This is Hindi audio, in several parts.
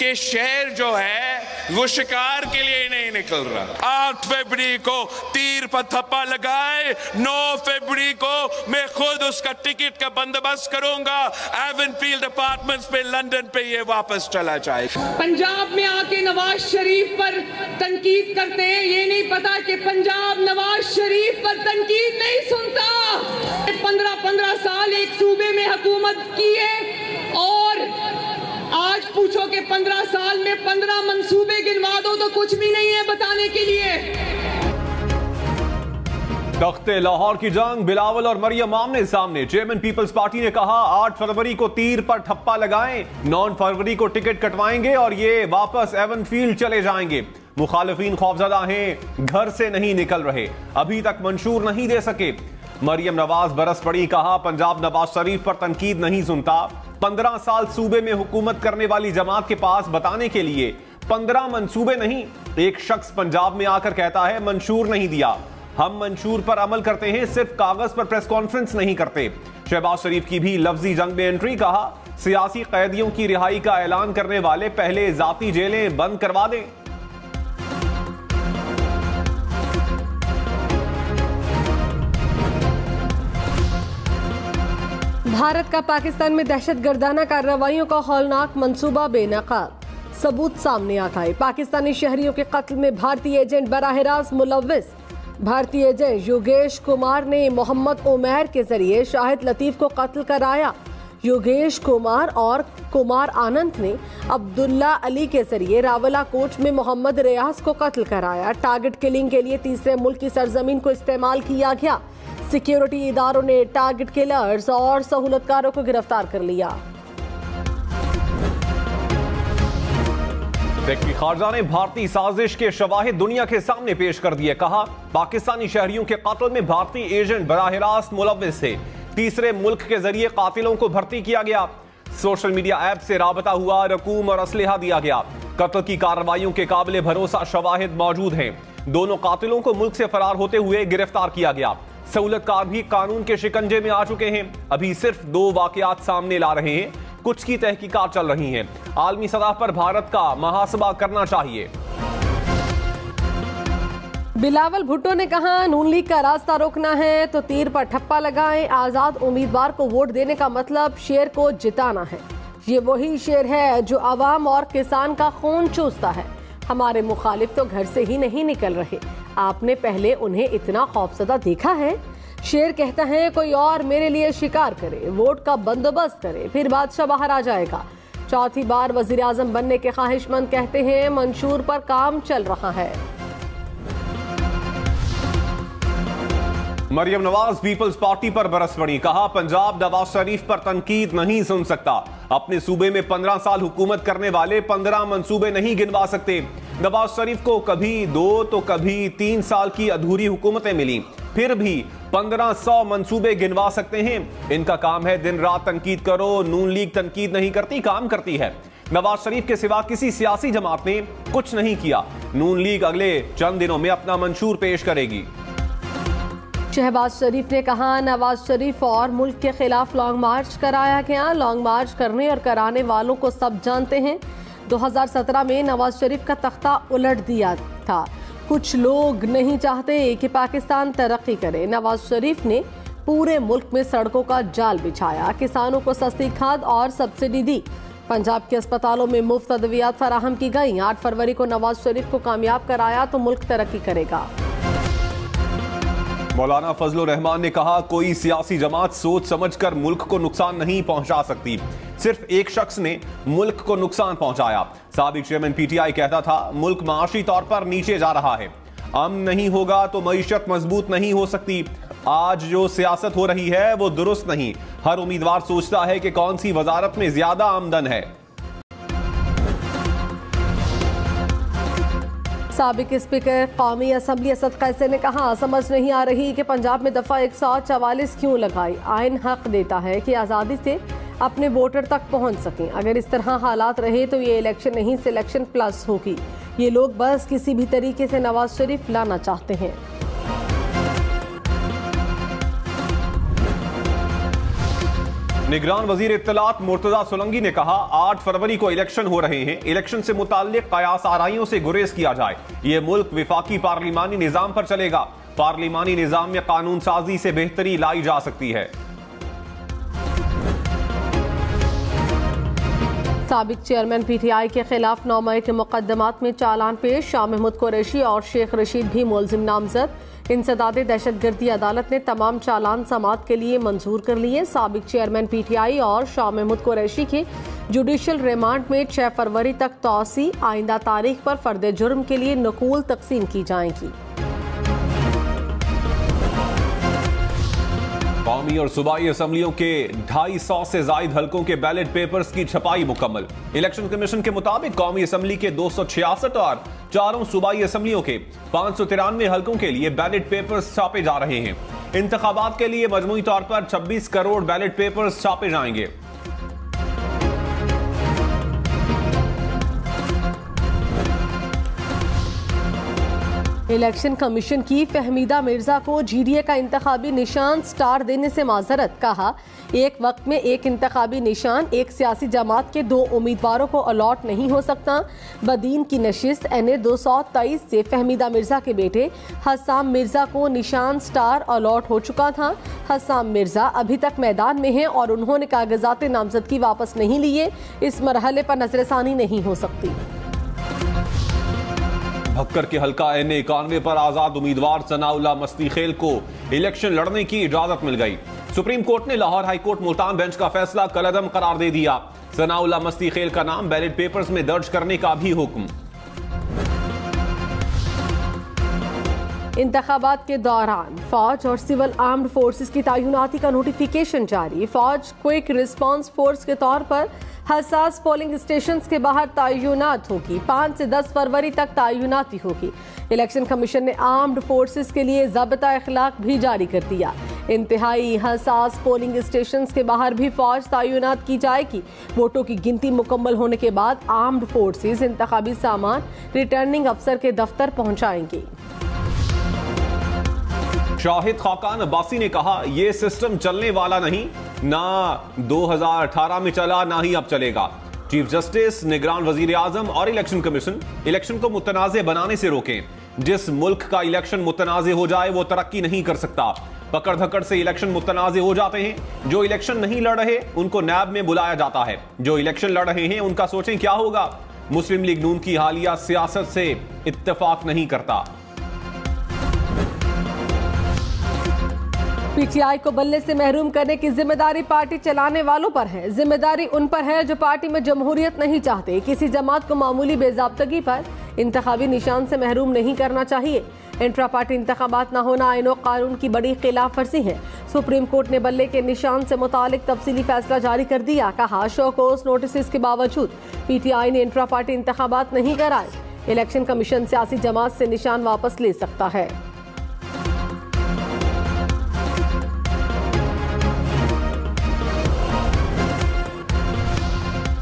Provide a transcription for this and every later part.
कि शेर जो है वो शिकार के लिए नहीं निकल रहा। 8 फरवरी को तीर पर थप्पा लगाए, 9 फरवरी को मैं खुद उसका टिकट का बंदोबस्त करूंगा, एवनफील्ड अपार्टमेंट्स पे लंदन पे ये वापस चला जाए। पंजाब में आके नवाज शरीफ पर तनकीद करते हैं, ये नहीं पता कि पंजाब नवाज शरीफ पर तनकीद नहीं सुनता। 15 साल एक सूबे में हुकूमत की है और आज पूछो कि 15 साल में 15 मंसूबे गिनवा दो तो कुछ भी नहीं है बताने के लिए। तख्ते लाहौर की जंग, बिलावल और मरियम आमने सामने। चेयरमैन पीपल्स पार्टी ने कहा 8 फरवरी को तीर पर ठप्पा लगाएं, 9 फरवरी को टिकट कटवाएंगे और ये वापस एवनफील्ड चले जाएंगे। मुखालिफिन खौफजदा हैं, घर से नहीं निकल रहे, अभी तक मंशूर नहीं दे सके। मरियम नवाज बरस पड़ी, कहा पंजाब नवाज शरीफ पर तनकीद नहीं सुनता। 15 साल सूबे में हुकूमत करने वाली जमात के पास बताने के लिए 15 मंसूबे नहीं, एक शख्स पंजाब में आकर कहता है मंशूर नहीं दिया। हम मंशूर पर अमल करते हैं, सिर्फ कागज पर प्रेस कॉन्फ्रेंस नहीं करते। शहबाज शरीफ की भी लफ्जी जंग में एंट्री, कहा सियासी कैदियों की रिहाई का ऐलान करने वाले पहले जाती जेलें बंद करवा दें। भारत का पाकिस्तान में दहशतगर्दाना कार्रवाइयों का हौलनाक मंसूबा बेनकाब, सबूत सामने आ गए। पाकिस्तानी शहरियों के कत्ल में भारतीय एजेंट बराह रास्त मुलव्विस। भारतीय एजेंट योगेश कुमार ने मोहम्मद उमैर के जरिए शाहिद लतीफ को कत्ल कराया। योगेश कुमार और कुमार आनंद ने अब्दुल्ला अली के जरिए रावला कोट में मोहम्मद रियाज को कत्ल कराया। टारगेट किलिंग के लिए तीसरे मुल्क की सरजमीन को इस्तेमाल किया गया। सिक्योरिटी इदारों ने टारगेट किलर्स और सहूलतकारों को गिरफ्तार कर लिया। खारजा ने भारतीय साजिश के शवाहिद दुनिया के सामने पेश कर दिए, कहा पाकिस्तानी शहरियों के कत्ल में भारतीय एजेंट बराह रास्त मुलव्विस थे। तीसरे मुल्क के जरिए कातिलों को भर्ती किया गया। सोशल मीडिया ऐप से राबता हुआ, रकूम और असलहा दिया गया। कत्ल की कार्रवाइयों के काबिल भरोसा शवाहिद मौजूद हैं। दोनों कातिलों को मुल्क से फरार होते हुए गिरफ्तार किया गया। सहूलतकार भी कानून के शिकंजे में आ चुके हैं। अभी सिर्फ 2 वाकयात सामने ला रहे हैं, कुछ की तहकीकात चल रही हैं। आलमी सतह पर भारत का मुहासबा करना चाहिए। बिलावल भुट्टो ने कहा नून लीग का रास्ता रोकना है तो तीर पर ठप्पा लगाएं। आजाद उम्मीदवार को वोट देने का मतलब शेर को जिताना है। ये वही शेर है जो आवाम और किसान का खून चूसता है। हमारे मुखालिफ तो घर से ही नहीं निकल रहे। आपने पहले उन्हें इतना खौफजदा देखा है? शेर कहता है कोई और मेरे लिए शिकार करे, वोट का बंदोबस्त करे, फिर बादशाह बाहर आ जाएगा। चौथी बार वजीर आजम बनने के ख्वाहिशमंद कहते हैं मंशूर पर काम चल रहा है। मरियम नवाज पीपल्स पार्टी पर बरस पड़ी, कहा पंजाब नवाज शरीफ पर तनकीद नहीं सुन सकता। अपने सूबे में 15 साल हुकूमत करने वाले 15 मंसूबे नहीं गिनवा सकते। नवाज शरीफ को कभी 2 तो कभी 3 साल की अधूरी हुकूमतें मिली, फिर भी 1500 मंसूबे गिनवा सकते हैं। इनका काम है दिन रात तनकीद करो। नून लीग तनकीद नहीं करती, काम करती है। नवाज शरीफ के सिवा किसी सियासी जमात ने कुछ नहीं किया। नून लीग अगले चंद दिनों में अपना मंशूर पेश करेगी। शहबाज शरीफ ने कहा नवाज शरीफ और मुल्क के खिलाफ लॉन्ग मार्च कराया गया। लॉन्ग मार्च करने और कराने वालों को सब जानते हैं। 2017 में नवाज शरीफ का तख्ता उलट दिया था। कुछ लोग नहीं चाहते कि पाकिस्तान तरक्की करे। नवाज शरीफ ने पूरे मुल्क में सड़कों का जाल बिछाया, किसानों को सस्ती खाद और सब्सिडी दी। पंजाब के अस्पतालों में मुफ्त अद्वियात फराहम की गई। 8 फरवरी को नवाज शरीफ को कामयाब कराया तो मुल्क तरक्की करेगा। मौलाना फजलुर रहमान ने कहा कोई सियासी जमात सोच समझकर मुल्क को नुकसान नहीं पहुंचा सकती। सिर्फ एक शख्स ने मुल्क को नुकसान पहुंचाया। साबिक चेयरमैन पीटीआई कहता था मुल्क माशी तौर पर नीचे जा रहा है, अमन नहीं होगा तो मईशत मजबूत नहीं हो सकती। आज जो सियासत हो रही है वो दुरुस्त नहीं। हर उम्मीदवार सोचता है कि कौन सी वजारत में ज्यादा आमदन है। साबिक स्पीकर कौमी असम्बली असद कैसे ने कहा समझ नहीं आ रही कि पंजाब में दफा 144 क्यों लगाई। आइन हक देता है कि आज़ादी से अपने वोटर तक पहुंच सकें। अगर इस तरह हालात रहे तो ये इलेक्शन नहीं सिलेक्शन प्लस होगी। ये लोग बस किसी भी तरीके से नवाज शरीफ लाना चाहते हैं। निगरान वजीर इत्तलात मुर्तजा सोलंकी ने कहा 8 फरवरी को इलेक्शन हो रहे हैं, इलेक्शन से मुताल्लिक कयास आराइयों से गुरेज किया जाए। यह मुल्क विफाकी पार्लिमानी निजाम पर चलेगा। पार्लिमानी निजाम में कानून साजी से बेहतरी लाई जा सकती है। साबिक चेयरमैन पीटीआई के खिलाफ 9 मई के मुकदमात में चालान पेश। शाह महमूद कुरैशी और शेख रशीद भी मुलजिम नामजद। इंसदाद दहशतगर्दी अदालत ने तमाम चालान समाअत के लिए मंजूर कर लिए। साबिक चेयरमैन पीटीआई और शाह महमूद कुरैशी के जुडिशल रिमांड में 6 फरवरी तक तौसी। आइंदा तारीख पर फर्द जुर्म के लिए नकूल तकसीम की जाएंगी। कौमी और सूबाई असम्बलियों के 250 से जायद हलकों के बैलेट पेपर्स की छपाई मुकम्मल। इलेक्शन कमीशन के मुताबिक कौमी असम्बली के 266 और चारों सूबाई असम्बलियों के 593 हलकों के लिए बैलेट पेपर्स छापे जा रहे हैं। इंतखाबात के लिए मजमूई तौर पर 26 करोड़ बैलेट पेपर्स छापे जाएंगे। इलेक्शन कमीशन की फहमीदा मिर्जा को जीडीए का इंतखाबी निशान स्टार देने से माजरत। कहा, एक वक्त में एक इंतखाबी निशान एक सियासी जमात के 2 उम्मीदवारों को अलॉट नहीं हो सकता। बदीन की नशिस्त NA 223 से फहमीदा मिर्जा के बेटे हसाम मिर्जा को निशान स्टार अलॉट हो चुका था। हसाम मिर्जा अभी तक मैदान में हैं और उन्होंने कागजात नामजदगी वापस नहीं लिए। इस मरहले पर नजरसानी नहीं हो सकती। भक्कर के हल्का NA 91 पर आजाद उम्मीदवार सनाउल्लाह मस्तीखेल को इलेक्शन लड़ने की इजाजत मिल गई। सुप्रीम कोर्ट ने Lahore high court Multan bench का फैसला कलअदम करार दे दिया। सनाउल्लाह मस्तीखेल का नाम बैलेट पेपर्स में दर्ज करने का भी हुक्म। इंतखाबात के दौरान फौज और सिविल आर्म्ड फोर्सेस की तैनाती का नोटिफिकेशन जारी। फौज क्विक रिस्पांस फोर्स के तौर पर हसास पोलिंग स्टेशन के बाहर तैनात होगी। 5 से 10 फरवरी तक तैनाती होगी। इलेक्शन कमीशन ने आर्म्ड फोर्सेस के लिए ज़ाब्ता इखलाक भी जारी कर दिया। इंतहाई हसास पोलिंग स्टेशन के बाहर भी फौज तैनात की जाएगी। वोटों की गिनती मुकम्मल होने के बाद आर्म्ड फोर्सेस इंतखाबी सामान रिटर्निंग अफसर के दफ्तर पहुंचाएंगे। शाहिद खाकान अब्बासी ने कहा, यह सिस्टम चलने वाला नहीं, ना 2018 में चला ना ही अब चलेगा। चीफ जस्टिस, निगरान वजीर आजम और इलेक्शन कमीशन इलेक्शन को मुतनाज़े बनाने से रोकें। जिस मुल्क का इलेक्शन मुतनाज़े हो जाए वो तरक्की नहीं कर सकता। पकड़ धकड़ से इलेक्शन मुतनाज़े हो जाते हैं। जो इलेक्शन नहीं लड़ रहे उनको नैब में बुलाया जाता है, जो इलेक्शन लड़ रहे हैं उनका सोचें क्या होगा। मुस्लिम लीग नून की हालिया सियासत से इत्तेफाक नहीं करता। पीटीआई को बल्ले से महरूम करने की जिम्मेदारी पार्टी चलाने वालों पर है। जिम्मेदारी उन पर है जो पार्टी में जमहूरियत नहीं चाहते। किसी जमात को मामूली बेजाब्तगी पर इंतखाबी निशान से महरूम नहीं करना चाहिए। इंट्रा पार्टी इंतखाबात न होना आईन और कानून की बड़ी खिलाफ वर्जी है। सुप्रीम कोर्ट ने बल्ले के निशान से मुतालिक तफसीली फैसला जारी कर दिया। कहा, शो कोर्स नोटिस के बावजूद पीटीआई ने इंट्रा पार्टी इंतखाबात नहीं कराए। इलेक्शन कमीशन सियासी जमात से निशान वापस ले सकता है।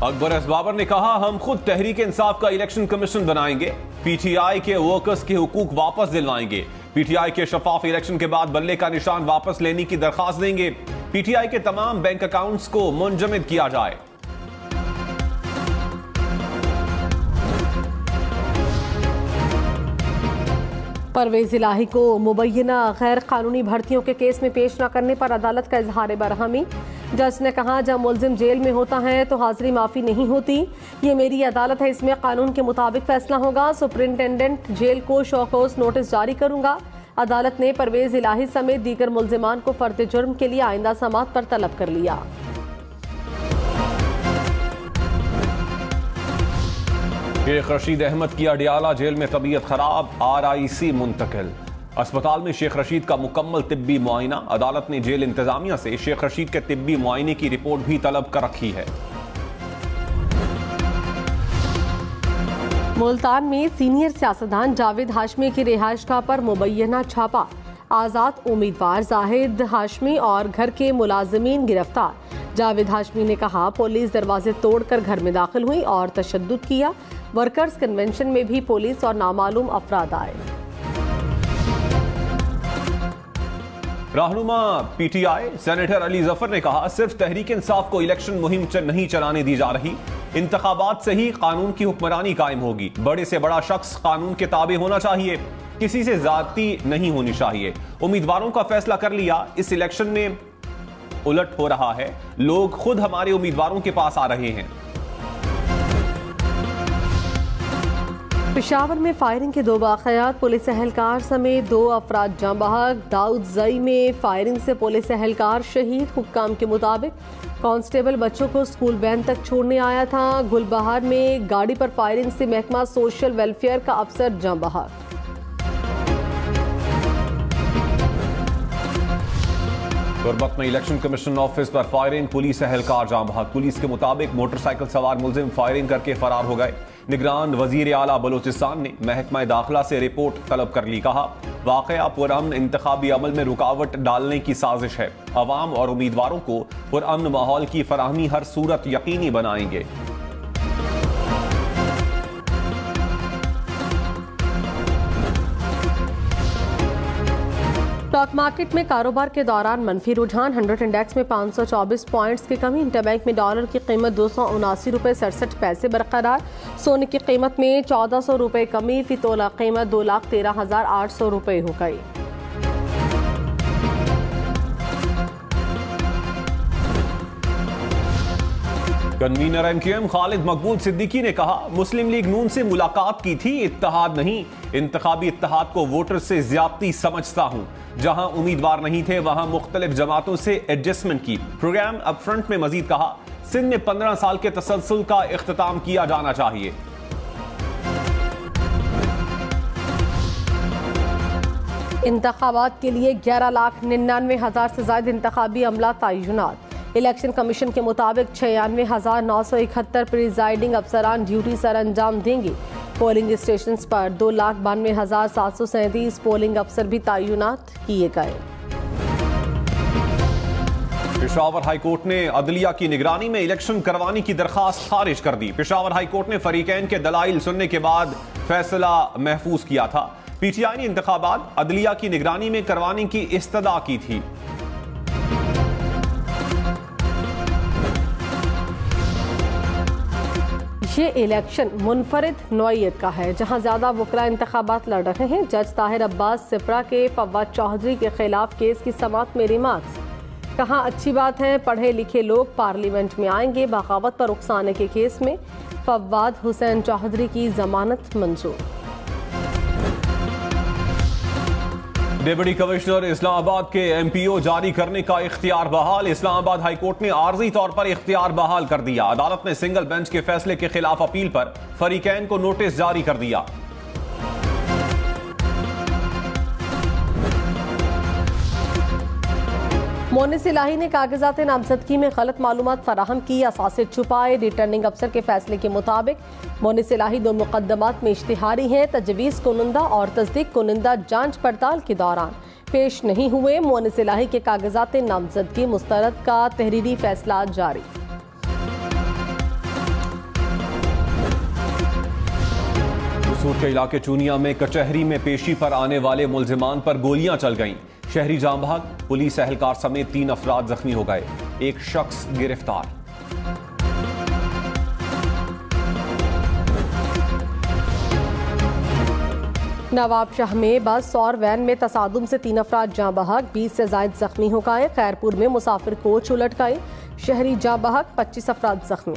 अकबर एस बाबर ने कहा, हम खुद तहरीक इंसाफ का इलेक्शन कमीशन बनाएंगे। पीटीआई के वर्कर्स के हुकूक वापस दिलवाएंगे। पीटीआई के शफाफ इलेक्शन के बाद बल्ले का निशान वापस लेने की दरखास्त देंगे। पीटीआई के तमाम बैंक अकाउंट्स को मुंजमद किया जाए। परवेज इलाही को मुबैना गैर कानूनी भर्तियों के केस में पेश न करने पर अदालत का इजहार बरहमी। जज ने कहा, जब मुलजिम जेल में होता है तो हाजिरी माफ़ी नहीं होती। ये मेरी अदालत है, इसमें कानून के मुताबिक फैसला होगा। सुप्रिंटेंडेंट जेल को शोकॉज नोटिस जारी करूंगा। अदालत ने परवेज इलाही समेत दीगर मुलजिमान को फर्द जुर्म के लिए आइंदा समाअत पर तलब कर लिया। शेख रशीद अहमद की अडियाला जेल में तबीयत खराब, RIC मुंतकिल। अस्पताल में शेख रशीद का मुकम्मल तिब्बी मुआयना। अदालत ने जेल इंतजामिया से शेख रशीद के तिब्बी मुआयने की रिपोर्ट भी तलब कर रखी है। मुल्तान में सीनियर सियासतदान जावेद हाशमी की रिहाइशगाह पर मुबैना छापा। आज़ाद उम्मीदवार जाहिद हाशमी और घर के मुलाजिमीन गिरफ्तार। जावेद हाशमी ने कहा, पुलिस दरवाजे तोड़कर घर में दाखिल हुई और तशद्दुद किया। वर्कर्स कन्वेंशन में भी पुलिस और नामालूम अफराद आए। रहनुमा पीटीआई सेनेटर अली जफर ने कहा, सिर्फ तहरीक इंसाफ को इलेक्शन मुहिम नहीं चलाने दी जा रही, इंतखाबात से ही कानून की हुक्मरानी कायम होगी। बड़े से बड़ा शख्स कानून के ताबे होना चाहिए, किसी से ज्यादती नहीं होनी चाहिए। उम्मीदवारों का फैसला कर लिया, इस इलेक्शन में उलट हो रहा है, लोग खुद हमारे उम्मीदवारों के पास आ रहे हैं। पेशावर में फायरिंग के 2 वाक़यात, पुलिस एहलकार समेत 2 अफराद जाँ बहक। दाऊद जई में फायरिंग से पुलिस एहलकार शहीद। हुक्काम के मुताबिक कांस्टेबल बच्चों को स्कूल वैन तक छोड़ने आया था। गुलबहार में गाड़ी पर फायरिंग से महकमा सोशल वेलफेयर का अफसर जाँ बहक। गुरबत में इलेक्शन कमीशन ऑफिस पर फायरिंग, पुलिस एहलकार जाँ बहक। पुलिस के मुताबिक मोटरसाइकिल सवार मुलजिम फायरिंग करके फरार हो गए। निगरान वजीर आला बलोचिस्तान ने महकमा दाखिला से रिपोर्ट तलब कर ली। कहा, वाकया पुरअमन इंतखाबी अमल में रुकावट डालने की साजिश है। अवाम और उम्मीदवारों को पुरअमन माहौल की फराहमी हर सूरत यकीनी बनाएंगे। स्टॉक मार्केट में कारोबार के दौरान मनफी रुझान। 100 इंडेक्स में 524 पॉइंट्स की कमी। इंटरबैंक में डॉलर की कीमत 279 रुपये 67 पैसे बरकरार। सोने की कीमत में 1400 रुपये कमी। फी तोला कीमत 2,13,800 रुपये हो गई। कन्वीनर एमक्यूएम खालिद मकबूल सिद्दीकी ने कहा, मुस्लिम लीग नून से मुलाकात की थी, इत्तेहाद नहीं। इंतखाबी इत्तेहाद को वोटर से ज्यादती समझता हूं। जहां उम्मीदवार नहीं थे वहां मुख्तलिफ जमातों से एडजस्टमेंट की। प्रोग्राम अप फ्रंट में मजीद कहा, सिंध में 15 साल के तसलसल का इख्तिताम किया जाना चाहिए। इंतखाबात के लिए 11,99,000 से ज्यादा इंतखाबी अमला तयनात। इलेक्शन कमीशन के मुताबिक 96,971 प्रिजाइडिंग अफसरान ड्यूटी सर अंजाम देंगे। पोलिंग स्टेशन पर 2,92,737 पोलिंग अफसर भी तयनात किए गए। पेशावर हाईकोर्ट ने अदलिया की निगरानी में इलेक्शन करवाने की दरखास्त खारिज कर दी। पेशावर हाईकोर्ट ने फरीकैन के दलाइल सुनने के बाद फैसला महफूज किया था। पीटीआई ने इंतखाबात अदलिया की निगरानी में करवाने की इस्तदा की थी। ये इलेक्शन मुनफरिद नौइयत का है, जहां ज्यादा वकला इंतखाबात लड़ रहे हैं। जज ताहिर अब्बास सिपरा के फव्वाद चौधरी के खिलाफ केस की समाअत में रिमार्क्स। कहा, अच्छी बात है, पढ़े लिखे लोग पार्लियामेंट में आएंगे। बगावत पर उकसाने के केस में फव्वाद हुसैन चौधरी की जमानत मंजूर। डिप्टी कमिश्नर इस्लामाबाद के एमपीओ जारी करने का इख्तियार बहाल। इस्लामाबाद हाईकोर्ट ने आर्जी तौर पर इख्तियार बहाल कर दिया। अदालत ने सिंगल बेंच के फैसले के खिलाफ अपील पर फरीकैन को नोटिस जारी कर दिया। मोनिस इलाही ने कागजात नामजदगी में गलत मालूमात फराहम की, असासे छुपाए। रिटर्निंग अफसर के फैसले के मुताबिक मोनिस इलाही 2 मुकदमात में इश्तिहारी हैं। तजवीज़ कुनिंदा और तस्दीक कुनिंदा जांच पड़ताल के दौरान पेश नहीं हुए। मोनिस इलाही के कागजात नामजदगी मुस्तरद का तहरीरी फैसला जारी। कसूर के इलाके चूनिया में कचहरी में पेशी पर आने वाले मुलजिमान पर गोलियां चल गईं। शहरी जाम बहक, पुलिस एहलकार समेत 3 अफराद जख्मी हो गए। एक शख्स गिरफ्तार। नवाब शाह में बस और वैन में तसादुम से 3 अफराद जाँ बहक, 20 से जायद जख्मी हो गए। खैरपुर में मुसाफिर कोच उलट गए। शहरी जाँ बहक, 25 अफराद जख्मी।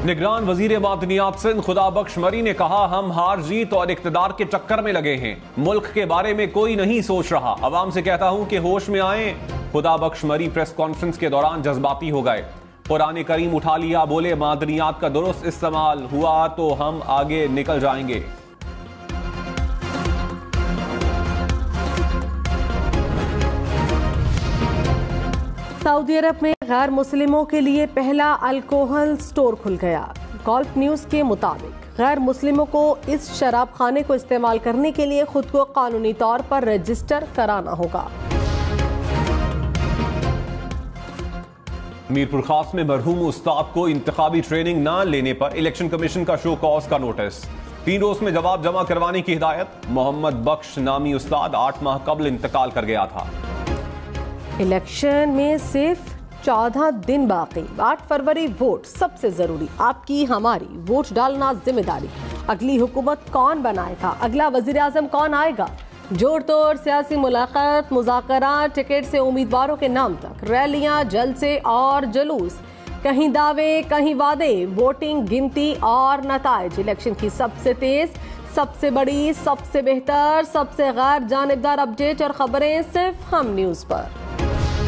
निगरान वजीर मादनियात सिंध खुदाबख्श मरी ने कहा, हम हार जीत और इक्तदार के चक्कर में लगे हैं, मुल्क के बारे में कोई नहीं सोच रहा। अवाम से कहता हूं कि होश में आए। खुदाबख्श मरी प्रेस कॉन्फ्रेंस के दौरान जज्बाती हो गए। कुरान करीम उठा लिया, बोले मादनियात का दुरुस्त इस्तेमाल हुआ तो हम आगे निकल जाएंगे। सऊदी अरब में गैर मुस्लिमों के लिए पहला अल्कोहल स्टोर खुल गया। गल्फ न्यूज के मुताबिक गैर मुस्लिमों को इस शराब खाने को इस्तेमाल करने के लिए खुद को कानूनी तौर पर रजिस्टर कराना होगा। मीरपुर खास में मरहूम उस्ताद को इंतखाबी ट्रेनिंग न लेने पर इलेक्शन कमीशन का शो कॉज का नोटिस। 3 रोज में जवाब जमा करवाने की हिदायत। मोहम्मद बख्श नामी उस्ताद 8 माह कबल इंतकाल कर गया था। इलेक्शन में सिर्फ 14 दिन बाकी। 8 फरवरी वोट सबसे जरूरी, आपकी हमारी वोट डालना जिम्मेदारी। अगली हुकूमत कौन बनाएगा, अगला वजीर आजम कौन आएगा, जोड़ तोड़ सियासी मुलाकात, मुज़ाकरात, टिकट से उम्मीदवारों के नाम तक, रैलियां, जलसे और जुलूस, कहीं दावे कहीं वादे, वोटिंग, गिनती और नताइज। इलेक्शन की सबसे तेज, सबसे बड़ी, सबसे बेहतर, सबसे गैर जानिबदार अपडेट और खबरें सिर्फ हम न्यूज़ पर।